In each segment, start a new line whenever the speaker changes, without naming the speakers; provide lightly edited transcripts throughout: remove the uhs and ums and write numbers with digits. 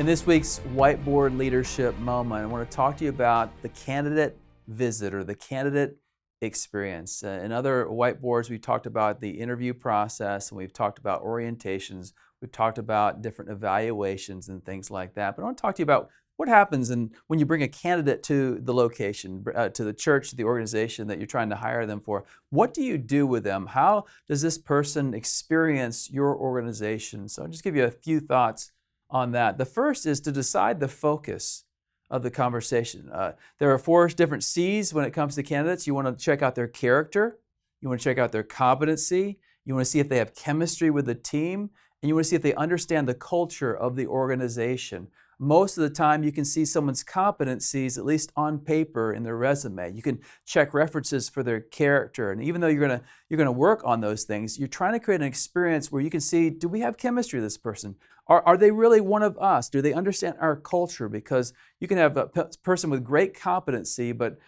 In this week's Whiteboard Leadership moment, I want to talk to you about the candidate visit or the candidate experience. In other whiteboards, we've talked about the interview process, and we've talked about orientations, we've talked about different evaluations and things like that. But I want to talk to you about what happens when you bring a candidate to the location, to the church, to the organization that you're trying to hire them for. What do you do with them? How does this person experience your organization? So I'll just give you a few thoughts on that. The first is to decide the focus of the conversation. There are 4 different C's when it comes to candidates. You want to check out their character, you want to check out their competency, you want to see if they have chemistry with the team, and you want to see if they understand the culture of the organization. Most of the time, you can see someone's competencies, at least on paper, in their resume. You can check references for their character. And even though you're gonna work on those things, you're trying to create an experience where you can see, do we have chemistry with this person? Are they really one of us? Do they understand our culture? Because you can have a person with great competency, but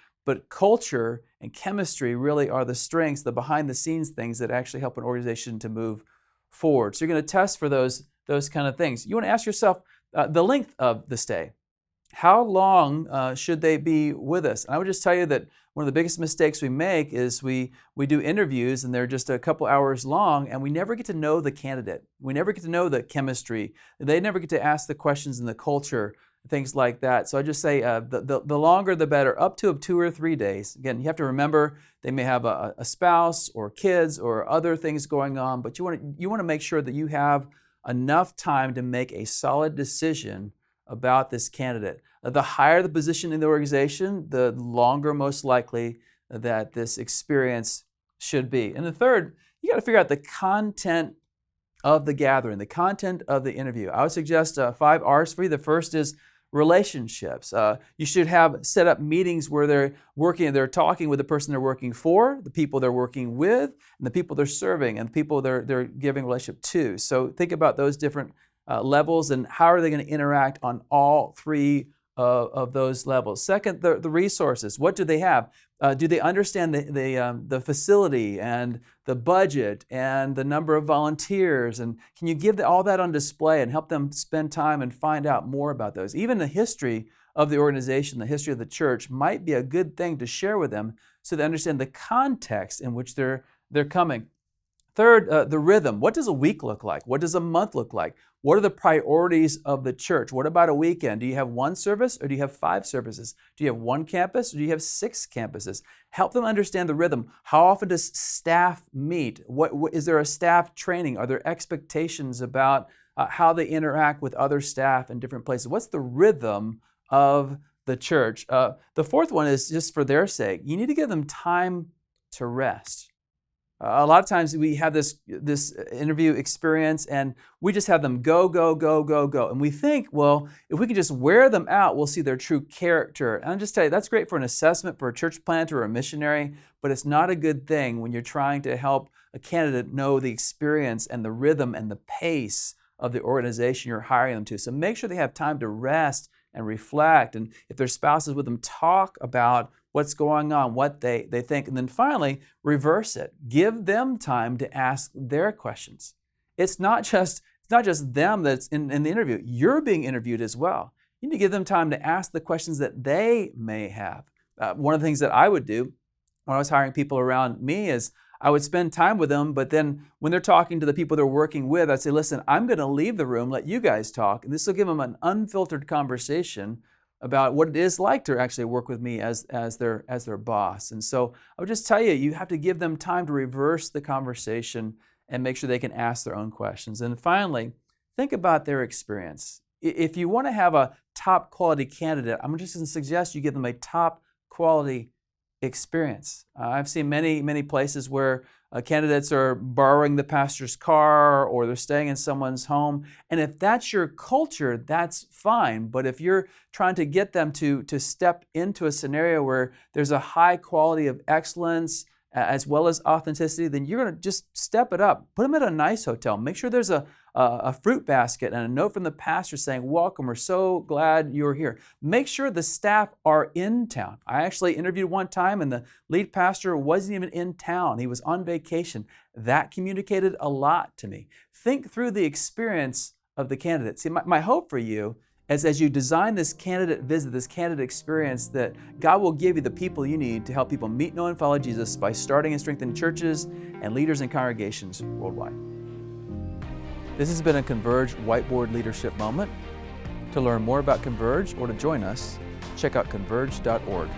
culture and chemistry really are the strengths, the behind-the-scenes things that actually help an organization to move forward. So you're going to test for those kind of things. You want to ask yourself, the length of the stay. How long should they be with us? And I would just tell you that one of the biggest mistakes we make is we do interviews and they're just a couple hours long and we never get to know the candidate. We never get to know the chemistry. They never get to ask the questions in the culture, things like that. So I just say the longer the better, up to 2 or 3 days. Again, you have to remember they may have a spouse or kids or other things going on, but you want to make sure that you have enough time to make a solid decision about this candidate. The higher the position in the organization, the longer most likely that this experience should be. And the third, you got to figure out the content of the gathering, the content of the interview. I would suggest 5 R's for you. The first is relationships. You should have set up meetings where they're talking with the person they're working for, the people they're working with, and the people they're serving, and the people they're giving relationship to. So think about those different levels and how are they going to interact on all 3 of those levels. Second, the resources. What do they have? Do they understand the facility and the budget and the number of volunteers? And can you give all that on display and help them spend time and find out more about those? Even the history of the organization, the history of the church might be a good thing to share with them so they understand the context in which they're coming. Third, the rhythm. What does a week look like? What does a month look like? What are the priorities of the church? What about a weekend? Do you have 1 service or do you have 5 services? Do you have 1 campus or do you have 6 campuses? Help them understand the rhythm. How often does staff meet? What is there a staff training? Are there expectations about how they interact with other staff in different places? What's the rhythm of the church? The fourth one is just for their sake. You need to give them time to rest. A lot of times we have this interview experience and we just have them go. And we think, well, if we can just wear them out, we'll see their true character. And I'll just tell you, that's great for an assessment for a church planter or a missionary, but it's not a good thing when you're trying to help a candidate know the experience and the rhythm and the pace of the organization you're hiring them to. So make sure they have time to rest and reflect. And if their spouse is with them, talk about what's going on, what they think. And then finally, reverse it. Give them time to ask their questions. It's not just them that's in the interview. You're being interviewed as well. You need to give them time to ask the questions that they may have. One of the things that I would do when I was hiring people around me is I would spend time with them, but then when they're talking to the people they're working with, I'd say, listen, I'm going to leave the room, let you guys talk, and this will give them an unfiltered conversation about what it is like to actually work with me as their boss. And so I would just tell you, you have to give them time to reverse the conversation and make sure they can ask their own questions. And finally, think about their experience. If you want to have a top quality candidate, I'm just going to suggest you give them a top quality experience. I've seen many places where candidates are borrowing the pastor's car or they're staying in someone's home. And if that's your culture, that's fine. But if you're trying to get them to step into a scenario where there's a high quality of excellence as well as authenticity, then you're going to just step it up. Put them at a nice hotel. Make sure there's a fruit basket and a note from the pastor saying, welcome, we're so glad you're here. Make sure the staff are in town. I actually interviewed one time and the lead pastor wasn't even in town. He was on vacation. That communicated a lot to me. Think through the experience of the candidate. See, my hope for you as you design this candidate visit, this candidate experience, that God will give you the people you need to help people meet, know, and follow Jesus by starting and strengthening churches and leaders and congregations worldwide. This has been a Converge Whiteboard Leadership Moment. To learn more about Converge or to join us, check out converge.org.